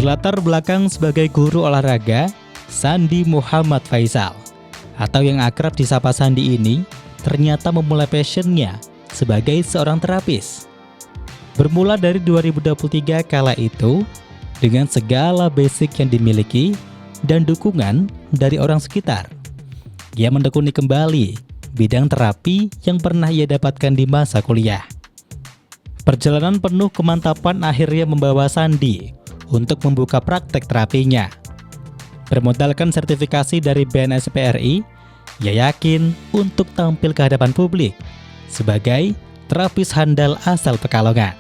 Berlatar belakang sebagai guru olahraga, Sandi Muhammad Faisal, atau yang akrab disapa Sandi ini, ternyata memulai passionnya sebagai seorang terapis. Bermula dari 2023 kala itu, dengan segala basic yang dimiliki dan dukungan dari orang sekitar, ia menekuni kembali bidang terapi yang pernah ia dapatkan di masa kuliah. Perjalanan penuh kemantapan akhirnya membawa Sandi untuk membuka praktek terapinya. Bermodalkan sertifikasi dari BNSPRI, ia yakin untuk tampil ke hadapan publik sebagai terapis handal asal Pekalongan.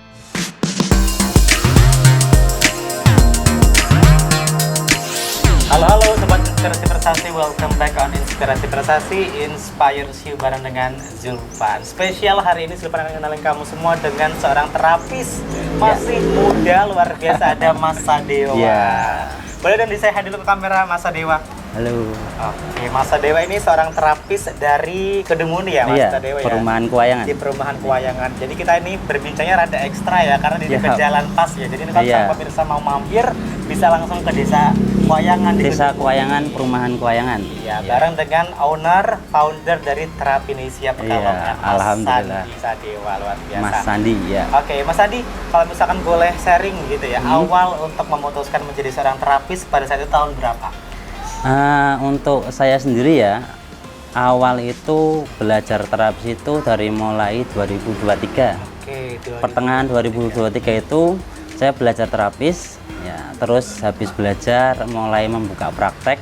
Halo Sobat Inspirasi Prestasi, welcome back on Inspirasi Prestasi, Inspires You bareng dengan Zulfan. Spesial hari ini Zulfan akan kenalin kamu semua dengan seorang terapis masih muda, luar biasa, ada Mas Sadewa. Boleh dong di say hi dulu ke kamera Mas Sadewa. Halo. Oke, Mas Sadewa ini seorang terapis dari Kedunguni ya Mas Sadewa ya? Perumahan Kuwayangan. Di Perumahan Kuwayangan. Jadi kita ini berbincangnya rada ekstra ya, karena di dekat jalan pas ya. Jadi kalau pemirsa mau mampir, bisa langsung ke desa Kuwayangan. Desa Kuwayangan, Perumahan Kuwayangan. Iya, bareng dengan owner, founder dari Terapinesia Pekalongan, Alhamdulillah. Sandi Sadewa, luar biasa. Mas Sandi, ya. Oke, Mas Sandi, kalau misalkan boleh sharing gitu ya, awal untuk memutuskan menjadi seorang terapis pada saat itu tahun berapa? Untuk saya sendiri ya, awal itu belajar terapis itu dari mulai 2023. Oke, Pertengahan 2023 itu saya belajar terapis, ya. Terus habis belajar mulai membuka praktek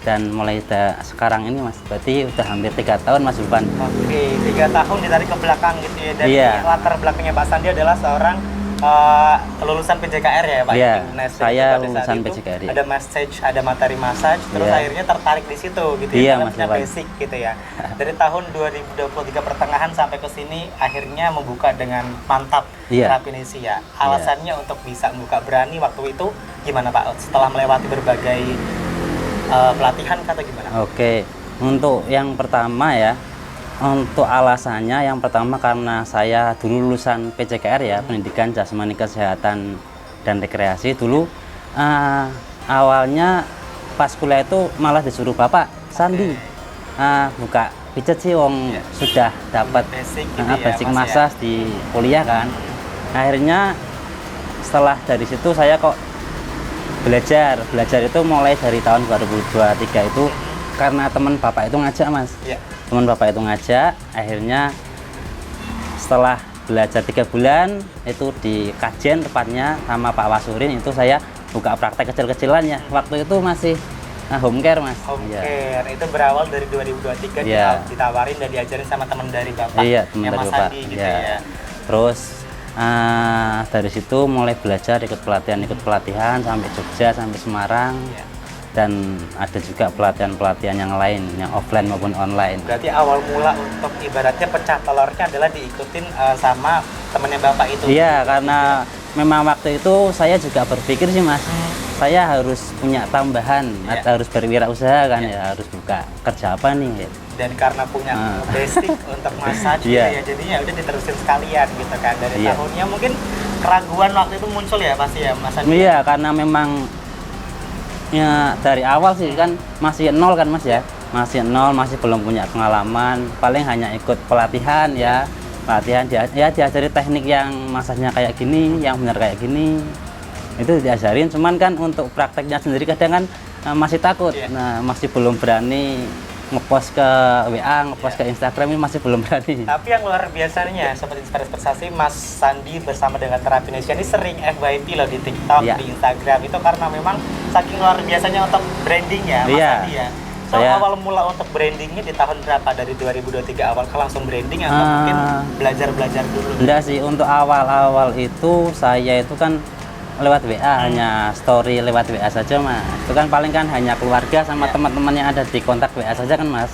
dan mulai sekarang ini Mas, berarti udah hampir 3 tahun Mas Zulfan. Oke, 3 tahun ditarik ke belakang gitu ya. Dan latar belakangnya Pak Sandi adalah seorang lulusan PJKR ya Pak? Iya, saya lulusan PJKR ya. Ada massage, ada materi massage, terus akhirnya tertarik di situ gitu ya, karena punya basic gitu ya. Dari tahun 2023 pertengahan sampai ke sini akhirnya membuka dengan mantap Terapinesia. Alasannya untuk bisa membuka berani waktu itu gimana Pak? Setelah melewati berbagai pelatihan kata gimana? Oke, untuk yang pertama ya, untuk alasannya yang pertama karena saya dulu lulusan PJKR ya, Pendidikan Jasmani Kesehatan dan Rekreasi. Dulu awalnya pas kuliah itu malah disuruh Bapak Sandi buka pijet sih, wong sudah dapat basic massage di kuliah kan. Akhirnya setelah dari situ saya kok belajar itu mulai dari tahun 2023 itu karena teman Bapak itu ngajak Mas. Teman Bapak itu ngajak, akhirnya setelah belajar 3 bulan itu di kajian tepatnya sama Pak Wasurin, itu saya buka praktek kecil-kecilannya. Waktu itu masih home care Mas. Home care, itu berawal dari 2023 ditawarin dan diajarin sama teman dari Bapak. Teman dari Mas Bapak. Sandi gitu ya. Terus dari situ mulai belajar ikut pelatihan sampai Jogja, sampai Semarang. Dan ada juga pelatihan-pelatihan yang lain, yang offline maupun online. Berarti awal mula untuk ibaratnya pecah telurnya adalah diikutin sama temennya Bapak itu? Iya, karena memang waktu itu saya juga berpikir sih Mas, saya harus punya tambahan, harus berwirausaha kan, ya harus buka kerja apa nih. Dan karena punya basic untuk massage ya, jadinya udah diterusin sekalian gitu kan. Dari tahunnya mungkin keraguan waktu itu muncul ya pasti ya Mas Andi? Iya, karena memang ya dari awal sih kan masih nol kan Mas ya, masih nol, masih belum punya pengalaman, paling hanya ikut pelatihan diajari teknik yang masasnya kayak gini, yang benar kayak gini, itu diajarin. Cuman kan untuk prakteknya sendiri kadang kan masih takut, masih belum berani ngepost ke WA, ngepost ke Instagram, ini masih belum berani. Tapi yang luar biasanya Sobat Inspirasi Prestasi, Mas Sandi bersama dengan Terapinesia ini sering FYP loh di TikTok, di Instagram, itu karena memang saking luar biasanya untuk branding ya Mas Sandi ya. Awal mula untuk brandingnya di tahun berapa? Dari 2023 awal langsung branding atau mungkin belajar dulu? Enggak sih, untuk awal-awal itu saya itu kan lewat WA, hanya story lewat WA saja Mas. Itu kan paling kan hanya keluarga sama teman-teman yang ada di kontak WA saja kan Mas.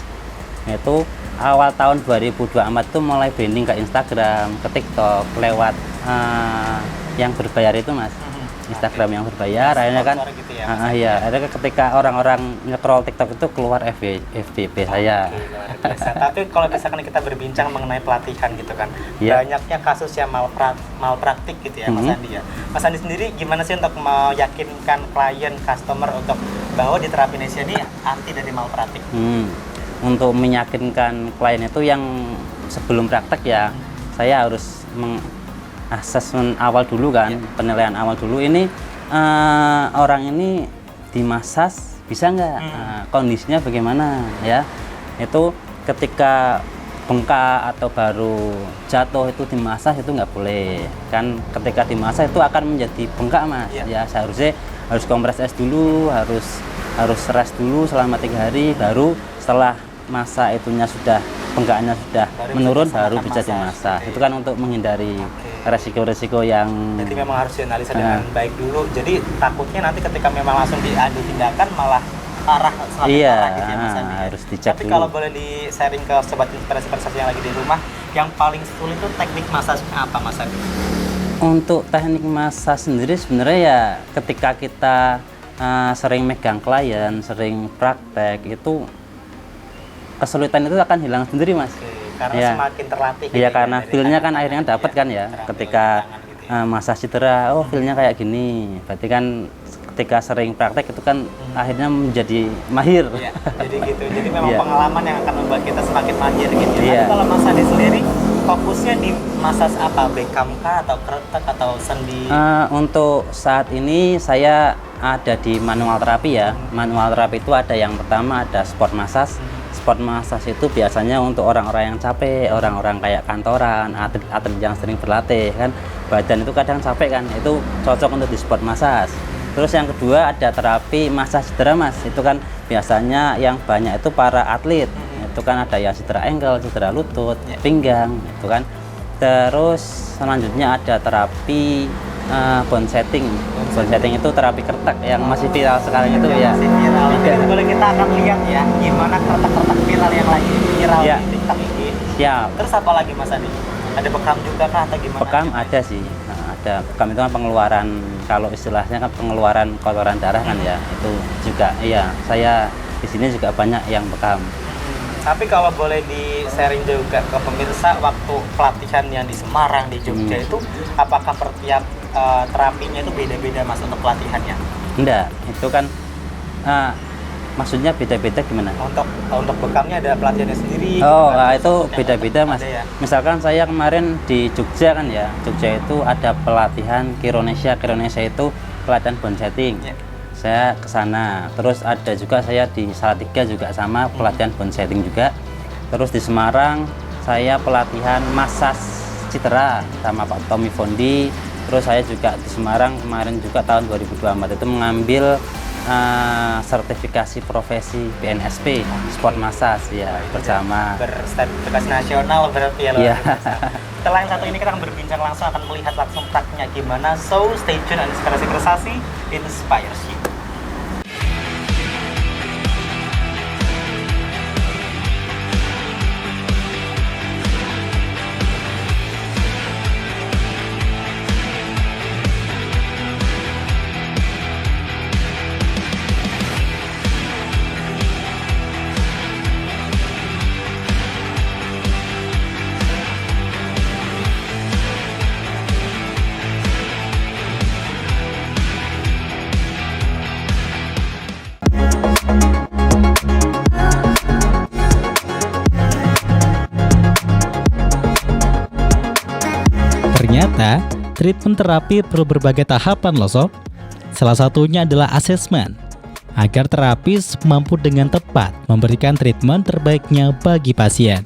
Itu awal tahun 2024 itu mulai branding ke Instagram, ke TikTok lewat yang berbayar itu Mas. Instagram yang berbayar, akhirnya kan gitu ya, akhirnya ketika orang-orang nge-scroll TikTok itu keluar FYP saya. Luar biasa. Tapi kalau misalkan kita berbincang mengenai pelatihan gitu kan, banyaknya kasus yang malpraktik gitu ya, Mas Andi ya. Mas Andi sendiri gimana sih untuk meyakinkan klien, customer untuk bahwa di Terapinesia ini anti dari malpraktik? Untuk meyakinkan klien itu yang sebelum praktek ya, saya harus asesmen awal dulu kan, penilaian awal dulu ini orang ini dimasas bisa nggak, kondisinya bagaimana ya. Itu ketika bengkak atau baru jatuh itu dimasas itu nggak boleh kan, ketika dimasas itu akan menjadi bengkak Mas ya, seharusnya harus kompres es dulu, harus rest dulu selama 3 hari, baru setelah masa itunya sudah bengkaknya sudah menurun baru bisa dimasak. Itu kan untuk menghindari resiko-resiko yang jadi memang harus dianalisa dengan baik dulu. Jadi takutnya nanti ketika memang langsung diadu tindakan malah parah semakin parah gitu ya Mas Andi. Harus dicek. Tapi kalau boleh di-sharing ke sobat inspirasi yang lagi di rumah, yang paling sulit itu teknik masasnya apa Mas Andi? Untuk teknik masas sendiri sebenarnya ya ketika kita sering megang klien, sering praktek itu kesulitan itu akan hilang sendiri Mas. Karena semakin terlatih. Iya, karena feel-nya kan akhirnya dapat kan ya. Ketika masa cedera, oh feel-nya kayak gini. Berarti kan ketika sering praktek itu kan akhirnya menjadi mahir. Iya, jadi gitu. Jadi memang pengalaman yang akan membuat kita semakin mahir gitu. Tapi kalau Mas Andi sendiri fokusnya di masas apa? Beckham kah atau kretek atau sendi? Untuk saat ini saya ada di manual terapi ya. Manual terapi itu ada yang pertama ada sport massage. Sport massage itu biasanya untuk orang-orang yang capek, orang-orang kayak kantoran, atlet yang sering berlatih kan, badan itu kadang capek kan, itu cocok untuk di sport massage. Terus yang kedua ada terapi massage cedera Mas, itu kan biasanya yang banyak itu para atlet, itu kan ada yang cedera ankle, cedera lutut, pinggang, itu kan. Terus selanjutnya ada terapi bone setting. Bone setting itu terapi kertek yang masih viral sekarang itu ya. Masih viral. Jadi boleh kita akan lihat ya gimana kertek-kertek viral yang lagi viral di TikTok ini. Siap. Terus apa lagi Mas Andi? Ada bekam juga kah atau gimana? Bekam ada sih. Ada bekam itu kan pengeluaran, kalau istilahnya kan pengeluaran kotoran darah kan ya. Itu juga saya di sini juga banyak yang bekam. Tapi kalau boleh di-sharing juga ke pemirsa, waktu pelatihan yang di Semarang, di Jogja itu apakah per tiap terapinya itu beda-beda Mas untuk pelatihannya? Enggak, itu kan maksudnya beda-beda gimana? Untuk bekamnya ada pelatihannya sendiri. Oh, itu beda-beda Mas. Ya? Misalkan saya kemarin di Jogja kan ya, Jogja itu ada pelatihan Kironesia. Kironesia itu pelatihan bone setting. Saya ke sana. Terus ada juga saya di Salatiga juga sama pelatihan bone setting juga. Terus di Semarang saya pelatihan massage cedera sama Pak Tommy Fondi. Terus saya juga di Semarang kemarin juga tahun 2024 itu mengambil sertifikasi profesi BNSP sport massage ya bersama bersertifikasi nasional berarti ya. Setelah yang satu ini kita akan berbincang langsung, akan melihat langsung praktiknya gimana. So stay tune and inspirasi inspires you. Ternyata, treatment terapi perlu berbagai tahapan loh sob. Salah satunya adalah asesmen, agar terapis mampu dengan tepat memberikan treatment terbaiknya bagi pasien.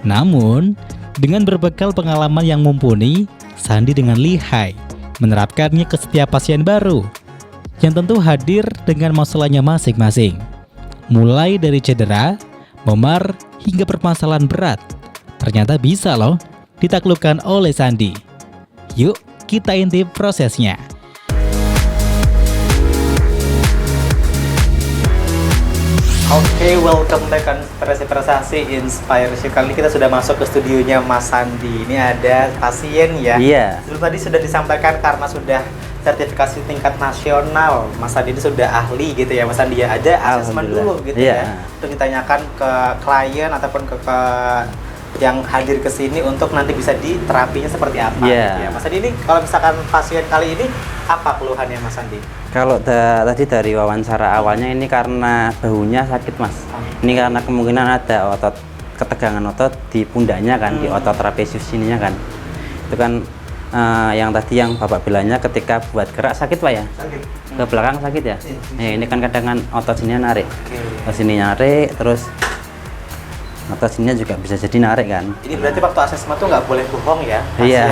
Namun, dengan berbekal pengalaman yang mumpuni, Sandi dengan lihai menerapkannya ke setiap pasien baru, yang tentu hadir dengan masalahnya masing-masing. Mulai dari cedera, memar, hingga permasalahan berat, ternyata bisa loh ditaklukkan oleh Sandi. Yuk, kita intip prosesnya. Oke, welcome back Konspirasi Inspiration. Kali ini kita sudah masuk ke studionya Mas Sandi. Ini ada pasien ya. Iya. Dulu tadi sudah disampaikan karena sudah sertifikasi tingkat nasional. Mas Sandi ini sudah ahli gitu ya Mas Sandi ya. Ada asesmen dulu gitu ya. Untuk ditanyakan ke klien ataupun ke yang hadir ke sini untuk nanti bisa diterapinya seperti apa gitu ya. Mas Sandi ini kalau misalkan pasien kali ini apa keluhannya Mas Sandi? Kalau tadi dari wawancara awalnya ini karena bahunya sakit Mas. Ini karena kemungkinan ada ketegangan otot di pundaknya kan, di otot trapezius sininya kan. Itu kan yang tadi yang Bapak bilangnya ketika buat gerak sakit Pak ya? Sakit. Ke belakang sakit ya? Ini kan kadang otot sininya narik. Otot sini narik, terus otot sininya juga bisa jadi narik kan. Ini berarti waktu asesmen tuh nggak boleh bohong ya? Iya.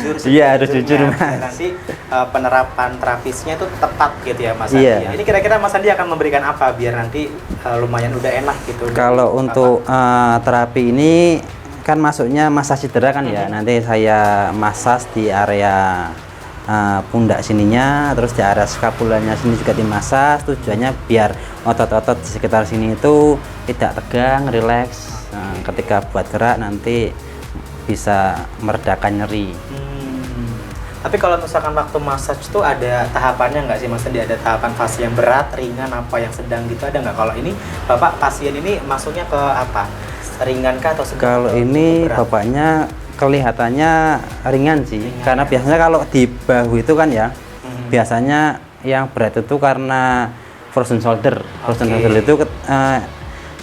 Jujur. Iya, harus jujur Mas. Nanti penerapan terapisnya itu tepat gitu ya Mas Iya. Andi. Ini kira-kira Mas Andi akan memberikan apa biar nanti lumayan udah enak gitu? Kalau untuk terapi ini kan masuknya massage cedera kan ya. Nanti saya massage di area pundak sininya, terus di area skapulanya sini juga dimasas. Tujuannya biar otot-otot di sekitar sini itu tidak tegang, rileks. Ketika buat gerak nanti bisa meredakan nyeri. Tapi kalau misalkan waktu massage tuh ada tahapannya nggak sih Mas Andi? Ada tahapan fase yang berat, ringan, apa yang sedang gitu ada nggak? Kalau ini Bapak pasien ini masuknya ke apa? Ringan kah atau sedang? Kalau ini Bapaknya kelihatannya ringan sih, karena biasanya kalau di bahu itu kan ya, biasanya yang berat itu karena frozen shoulder. Frozen shoulder itu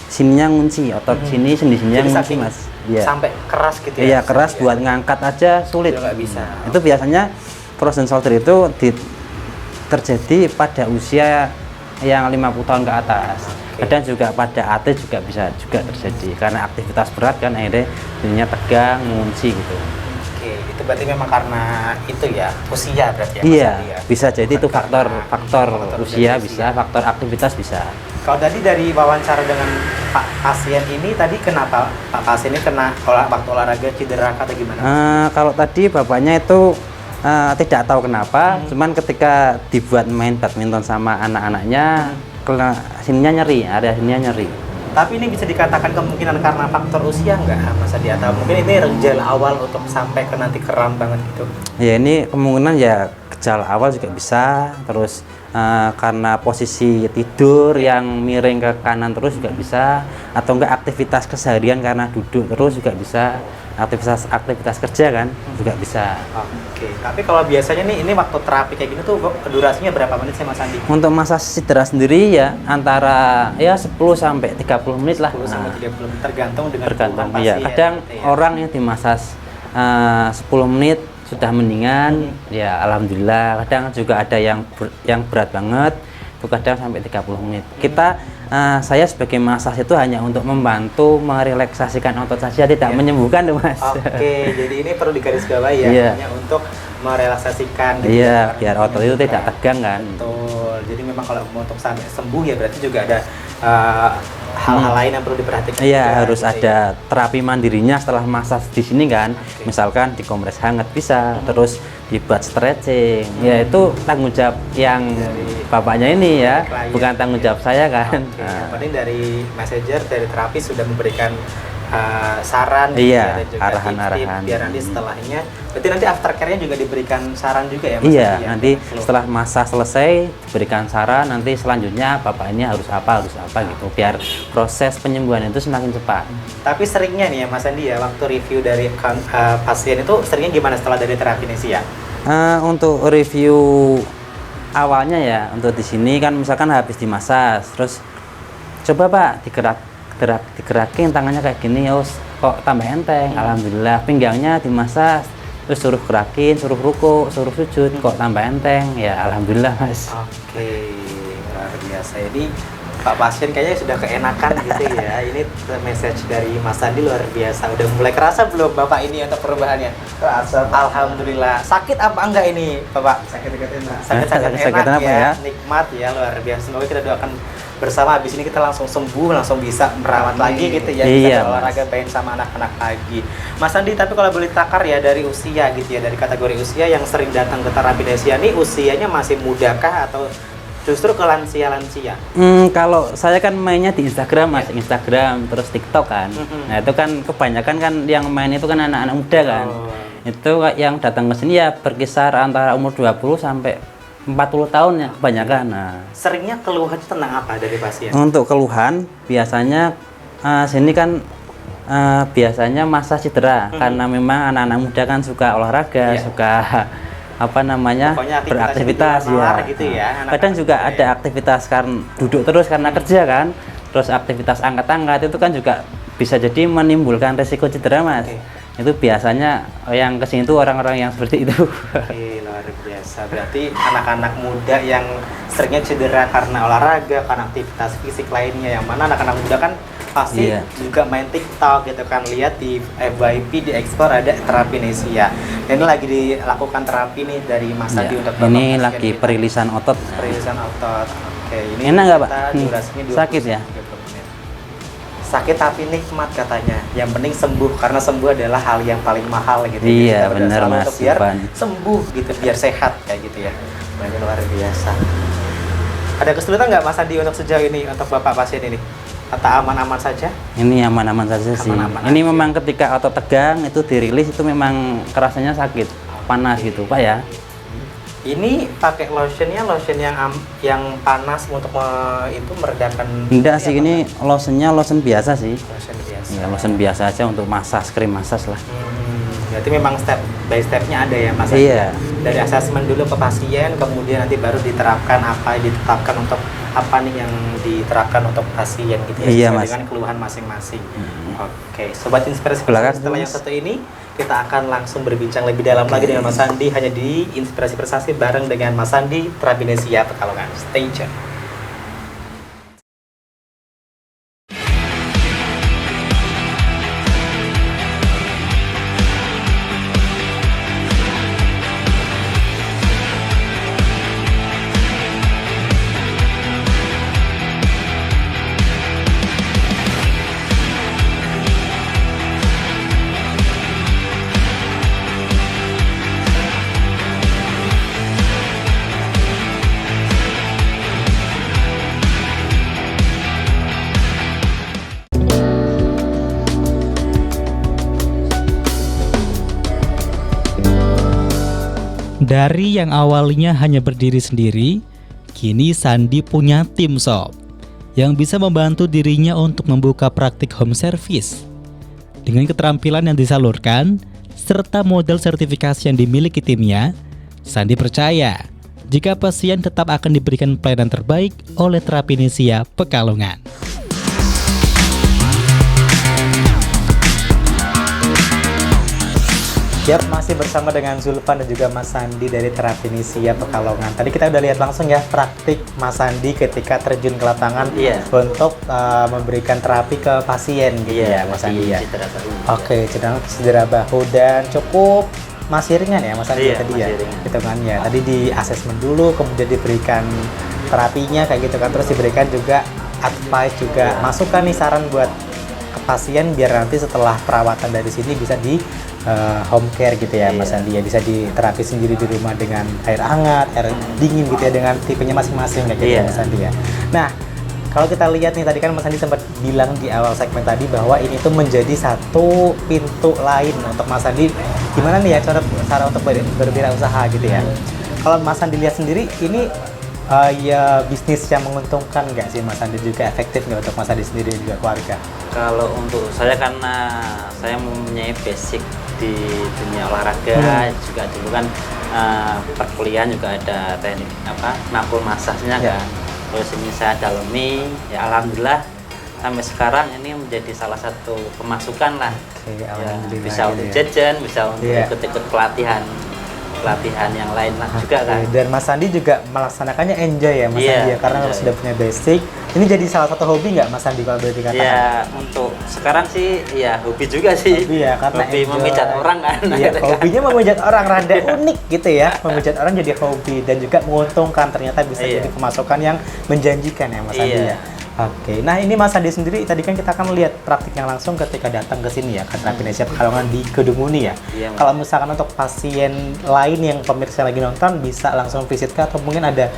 sininya ngunci, otot sini sendi-sendinya ngunci Mas. Iya. Sampai keras gitu ya? Iya, keras buat ngangkat aja sulit. Nggak bisa. Itu biasanya frozen shoulder itu terjadi pada usia yang 50 tahun ke atas. Kadang juga pada atlet juga bisa terjadi karena aktivitas berat kan akhirnya dirinya tegang, mengunci gitu. Oke, itu berarti memang karena itu ya usia berarti ya? Iya, ya? bisa jadi itu faktor usia bisa, faktor aktivitas bisa. Kalau tadi dari wawancara dengan Pak pasien ini tadi kenapa Pak pasien ini kena waktu olahraga cedera atau gimana? Kalau tadi bapaknya itu tidak tahu kenapa, cuman ketika dibuat main badminton sama anak-anaknya, sininya nyeri, area sininya nyeri. Tapi ini bisa dikatakan kemungkinan karena faktor usia nggak Mas Adi? Atau mungkin ini gejala awal untuk sampai ke nanti kram banget gitu? Ya ini kemungkinan ya gejala awal juga bisa, terus karena posisi tidur yang miring ke kanan terus juga bisa, atau enggak aktivitas keseharian karena duduk terus juga bisa, aktivitas kerja kan juga bisa. Oke, tapi kalau biasanya nih ini waktu terapi kayak gini tuh durasinya berapa menit sih Mas Andi? Untuk massage cedera sendiri ya antara ya 10 sampai 30 menit lah. 10 sampai 30 menit tergantung dengan pasien. Iya, kadang gitu ya. Orang yang dimassage 10 menit sudah mendingan, ya alhamdulillah. Kadang juga ada yang berat banget, itu kadang sampai 30 menit. Saya sebagai massage itu hanya untuk membantu merelaksasikan otot saja, tidak menyembuhkan tuh Mas. Oke, jadi ini perlu digarisbawahi ya, hanya untuk merelaksasikan. Iya, biar otot itu tidak tegang kan. Betul. Jadi memang kalau untuk sampai sembuh ya berarti juga ada hal-hal lain yang perlu diperhatikan. Iya, harus ada terapi mandirinya setelah massage di sini kan. Misalkan dikompres hangat bisa, terus dibuat stretching. Ya itu tanggung jawab yang bapaknya ini ya, bukan tanggung jawab saya kan. Yang penting dari messenger, dari terapis sudah memberikan saran, iya, dan juga arahan-arahan. Biar nanti setelahnya, berarti nanti aftercare-nya juga diberikan saran juga ya Mas? Iya, nanti setelah masa selesai diberikan saran, nanti selanjutnya bapak ini harus apa gitu, biar proses penyembuhan itu semakin cepat. Tapi seringnya nih ya Mas Andi ya, waktu review dari pasien itu seringnya gimana setelah dari terapi ini ya? Untuk review awalnya ya, untuk di sini kan misalkan habis dimasas, terus coba Pak digerakin tangannya kayak gini, kok tambah enteng, alhamdulillah. Pinggangnya dimasas, terus suruh gerakin, suruh ruku, suruh sujud, kok tambah enteng, ya alhamdulillah Mas. Oke, luar biasa. Ini Pak pasien kayaknya sudah keenakan gitu ya. Ini message dari Mas Andi luar biasa. Udah mulai kerasa belum Bapak ini untuk perubahannya? Kerasa. Alhamdulillah. Sakit apa enggak ini Bapak? Sakit-sakit enak ya. Nikmat ya, luar biasa. Semoga kita doakan bersama, habis ini kita langsung sembuh, langsung bisa merawat lagi gitu ya, bisa olahraga main sama anak-anak lagi. Mas Andi, tapi kalau boleh takar ya dari usia gitu ya, dari kategori usia yang sering datang ke terapi Nesia ini usianya masih muda kah atau Justru ke lansia-lansia. Kalau saya kan mainnya di Instagram, Mas, Instagram terus TikTok kan. Nah, itu kan kebanyakan kan yang main itu kan anak-anak muda kan. Itu yang datang ke sini ya berkisar antara umur 20 sampai 40 tahun ya kebanyakan. Nah, seringnya keluhan tentang apa dari pasien? Untuk keluhan biasanya sini kan biasanya masa cedera karena memang anak-anak muda kan suka olahraga, suka beraktivitas gitu ya. Kadang juga ada aktivitas kan duduk terus karena kerja kan, terus aktivitas angkat-angkat itu kan juga bisa jadi menimbulkan resiko cedera, Mas. Itu biasanya yang kesini tuh orang-orang yang seperti itu. Luar biasa. Berarti anak-anak muda yang seringnya cedera karena olahraga, karena aktivitas fisik lainnya, yang mana anak-anak muda kan pasti juga main TikTok gitu kan, lihat di FYP di Explore ada terapi nesia. Ini lagi dilakukan terapi nih dari Mas Andi untuk ini lagi perilisan otot. Perilisan otot. Oke, ini enak nggak, Pak? Durasinya 20 sakit ya? menit. Sakit tapi nikmat katanya. Yang penting sembuh, karena sembuh adalah hal yang paling mahal gitu. Iya, benar, Mas. Biar sembuh gitu, biar sehat kayak gitu ya. Ini luar biasa. Ada kesulitan nggak Mas Andi untuk sejauh ini untuk Bapak pasien ini? Atau aman-aman saja? Ini aman-aman saja sih. Ini memang ketika otot tegang itu dirilis itu memang kerasanya sakit, panas gitu, Pak ya. Ini pakai lotion yang panas untuk itu meredakan. Enggak sih, ini lotionnya lotion biasa sih. Lotion biasa. Ya, lotion biasa aja untuk massage, krim massage lah. Berarti memang step by stepnya ada ya, Mas? Iya. Dari asesmen dulu ke pasien, kemudian nanti baru diterapkan apa ditetapkan untuk apa nih yang diterapkan untuk pasien gitu ya, iya, sesuai Mas. dengan keluhan masing-masing. Oke, Sobat Inspirasi Prestasi, setelah yang satu ini kita akan langsung berbincang lebih dalam lagi dengan Mas Andi hanya di Inspirasi Prestasi bareng dengan Mas Andi Terapi Nesia Pekalongan. Stay tune. Dari yang awalnya hanya berdiri sendiri, kini Sandi punya tim sob yang bisa membantu dirinya untuk membuka praktik home service. Dengan keterampilan yang disalurkan, serta modal sertifikasi yang dimiliki timnya, Sandi percaya jika pasien tetap akan diberikan pelayanan terbaik oleh Terapi Nesia Pekalongan. Siap, masih bersama dengan Zulfan dan juga Mas Sandi dari Terapi Nesia Pekalongan. Tadi kita udah lihat langsung ya praktik Mas Sandi ketika terjun ke lapangan untuk memberikan terapi ke pasien gitu ya Mas Sandi ya. Oke, cedera bahu dan cukup masih ringan ya Mas Sandi tadi ya. Hitungannya. Tadi di asesmen dulu, kemudian diberikan terapinya kayak gitu kan, terus diberikan juga advice juga, masukan nih saran buat ke pasien biar nanti setelah perawatan dari sini bisa di home care gitu ya Mas Andi ya, bisa diterapi sendiri di rumah dengan air hangat, air dingin gitu ya, dengan tipenya masing-masing kayak gitu ya Mas Andi ya. Nah, kalau kita lihat nih tadi kan Mas Andi sempat bilang di awal segmen tadi bahwa ini tuh menjadi satu pintu lain untuk Mas Andi gimana nih ya cara untuk berwirausaha gitu ya. Kalau Mas Andi lihat sendiri ini ya bisnis yang menguntungkan nggak sih Mas Andi, juga efektif nggak untuk Mas Andi sendiri dan juga keluarga? Kalau untuk saya karena saya mempunyai basic di dunia olahraga, juga dulu kan perkuliahan juga ada teknik nakul masasnya kan. Terus ini saya dalami, ya alhamdulillah sampai sekarang ini menjadi salah satu pemasukan lah. Bisa untuk jajan, bisa untuk ikut-ikut pelatihan yang lain juga kan. Dan Mas Sandi juga melaksanakannya enjoy ya Mas Sandi ya, karena sudah punya basic. Ini jadi salah satu hobi nggak Mas Sandi kalau boleh dikatakan? Ya untuk sekarang sih ya hobi juga sih. Hobi ya, karena hobi memijat orang kan. Iya, hobinya memijat orang, rada unik gitu ya. Memijat orang jadi hobi dan juga menguntungkan, ternyata bisa jadi pemasukan yang menjanjikan ya Mas Sandi ya. Oke, nah ini Mas Andi sendiri tadi kan kita akan melihat praktiknya langsung ketika datang ke sini ya, ke Terapi Nesia Pekalongan di Kedung Muni ya. Kalau misalkan untuk pasien lain yang pemirsa lagi nonton bisa langsung visit ke, atau mungkin ada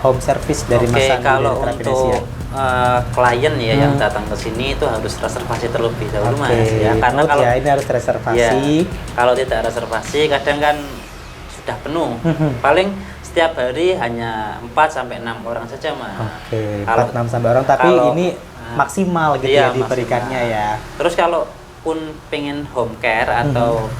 home service dari Mas Sandi kalau dari Trapinesia? untuk klien ya yang datang ke sini itu harus reservasi terlebih dahulu Mas ya, karena kalau ya, ini harus reservasi. Kalau tidak reservasi kadang kan sudah penuh. Paling setiap hari hanya 4 sampai 6 orang saja Mas. 4-6 sampai orang, tapi ini maksimal gitu ya diberikannya ya. Terus kalau pun pengen home care atau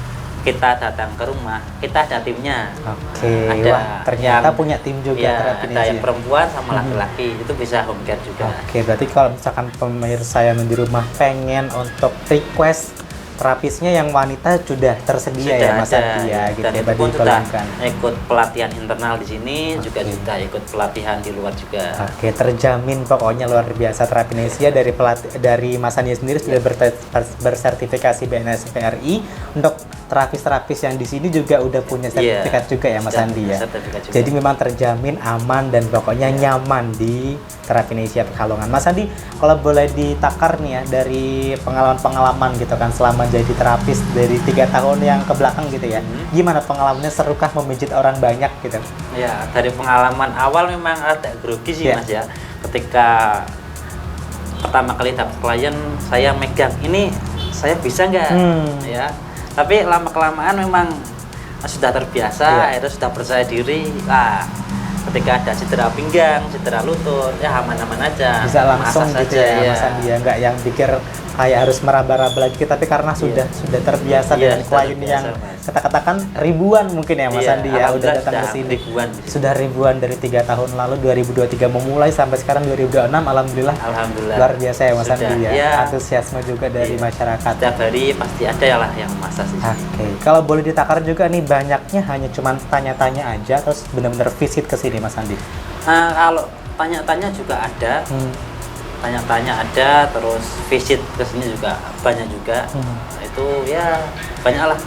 kita datang ke rumah, kita ada timnya. Wah, ternyata punya tim juga Trapinesia. Ada yang perempuan sama laki-laki, itu bisa home care juga. Berarti kalau misalkan pemirsa yang di rumah pengen untuk request terapisnya yang wanita sudah tersedia ya Mas Andi ya, gitu. Dan itu pun sudah ikut pelatihan internal di sini, juga sudah ikut pelatihan di luar juga. Terjamin pokoknya luar biasa. Trapinesia dari Mas Andi sendiri sudah bersertifikasi BNSPRI. Untuk terapis-terapis yang di sini juga udah punya sertifikat juga ya Mas Andi ya. Jadi memang terjamin aman dan pokoknya nyaman di Trapinesia Pekalongan. Mas Andi, kalau boleh ditakar nih ya dari pengalaman-pengalaman gitu kan selama jadi terapis dari 3 tahun yang ke belakang gitu ya, gimana pengalamannya, serukah memijit orang banyak gitu? Ya, dari pengalaman awal memang agak grogi sih Mas ya, ketika pertama kali dapat klien saya megang ini, saya bisa nggak ya, tapi lama kelamaan memang sudah terbiasa, akhirnya sudah percaya diri. Ketika ada cedera pinggang, cedera lutut, ya aman-aman aja, bisa langsung gitu ya Mas Andi ya, nggak yang pikir kayak harus meraba-raba lagi, tapi karena sudah terbiasa dengan klien yang kita katakan ribuan mungkin ya Mas Andi ya, udah datang ke sini sudah ribuan dari 3 tahun lalu 2023 memulai sampai sekarang 2026. Alhamdulillah luar biasa ya Mas Andi ya, antusiasme juga dari masyarakat. Setiap hari pasti ada lah yang masak sih. Kalau boleh ditakar juga nih, banyaknya hanya cuman tanya-tanya aja terus benar-benar visit ke sini Mas Andi? Kalau tanya-tanya juga ada. Tanya-tanya ada, terus visit ke sini juga banyak juga. Itu ya banyak lah.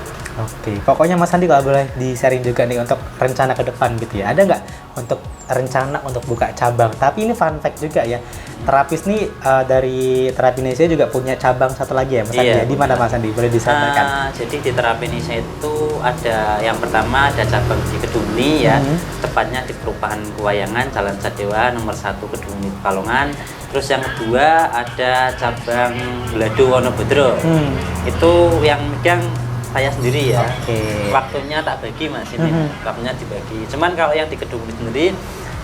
Pokoknya Mas Andi kalau boleh di-sharing juga nih untuk rencana ke depan gitu ya. Ada nggak untuk rencana untuk buka cabang? Tapi ini fun fact juga ya. Terapis nih dari Trapinesia juga punya cabang satu lagi ya Mas Andi. Di mana Mas Andi? Boleh disampaikan? Jadi di Trapinesia itu ada yang pertama ada cabang di Keduni ya. Tepatnya di Perumahan Kewayangan Jalan Sadewa nomor 1 Keduni Pekalongan. Terus yang kedua ada cabang Belado Wonobodro. Itu yang megang saya sendiri ya. Waktunya tak bagi Mas ini. Waktunya dibagi. Cuman kalau yang di Kedung sendiri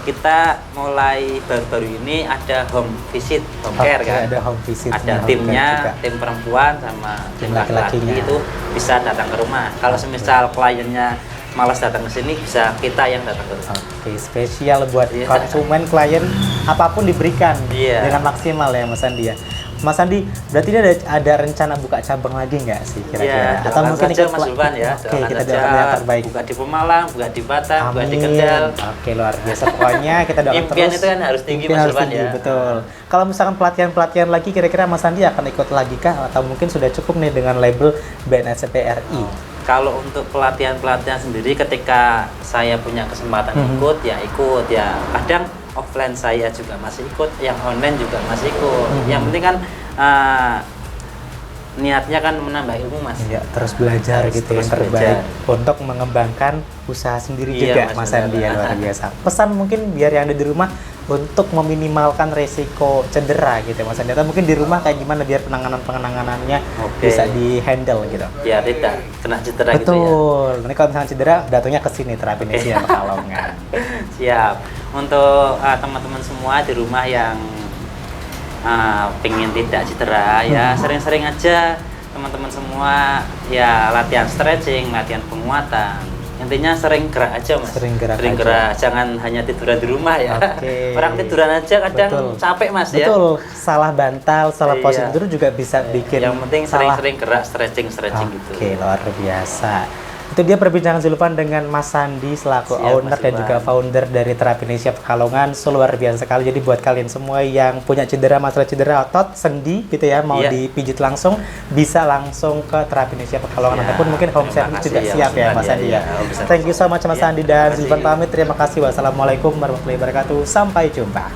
kita mulai baru-baru ini ada home visit, home care kan. Ada home visit. Ada timnya, tim perempuan sama tim laki-laki itu bisa datang ke rumah. Kalau semisal kliennya malas datang ke sini, bisa kita yang datang ke rumah. Spesial buat konsumen, klien, apapun diberikan dengan maksimal ya Mas Andi ya. Mas Andi, berarti ini ada rencana buka cabang lagi nggak sih kira-kira? Atau mungkin ikut Mas Ulvan ya. Kita doakan yang terbaik. Buka di Pemalang, buka di Batam, buka di Kendal. Luar biasa. Pokoknya kita doakan terus. Impian itu kan harus tinggi Mas Ulvan ya. Betul. Kalau misalkan pelatihan-pelatihan lagi, kira-kira Mas Andi akan ikut lagi kah? Atau mungkin sudah cukup nih dengan label BNSPRI? Kalau untuk pelatihan-pelatihan sendiri, ketika saya punya kesempatan ikut ya kadang offline saya juga masih ikut, yang online juga masih ikut. Yang penting kan niatnya kan menambah ilmu Mas. Terus belajar gitu yang terbaik untuk mengembangkan usaha sendiri juga Mas Andi ya, luar biasa. Pesan mungkin biar yang ada di rumah untuk meminimalkan resiko cedera gitu Mas Andi, atau mungkin di rumah kayak gimana biar penanganannya bisa di handle gitu. Ya tidak kena cedera gitu ya. Betul. Ini kalau misalnya cedera datangnya ke sini Trapinesia Pekalongan. Siap. Untuk teman-teman semua di rumah yang pengen tidak cedera ya sering-sering aja teman-teman semua ya latihan stretching, latihan penguatan. Intinya sering gerak aja Mas. Sering gerak, jangan hanya tiduran di rumah ya. Orang tiduran aja kadang capek Mas ya. Betul. Salah bantal, salah posisi tidur juga bisa bikin. Yang penting sering-sering gerak, stretching gitu. Luar biasa. Itu dia perbincangan Zulfan dengan Mas Sandi selaku owner dan juga founder dari Trapinesia Pekalongan. Luar biasa sekali. Jadi buat kalian semua yang punya masalah cedera otot, sendi gitu ya, mau dipijit langsung, bisa langsung ke Trapinesia Pekalongan ataupun mungkin home service juga siap ya Mas Sandi ya. Thank you so much Mas Sandi dan Zulfan pamit. Terima kasih. Wassalamualaikum warahmatullahi wabarakatuh. Sampai jumpa.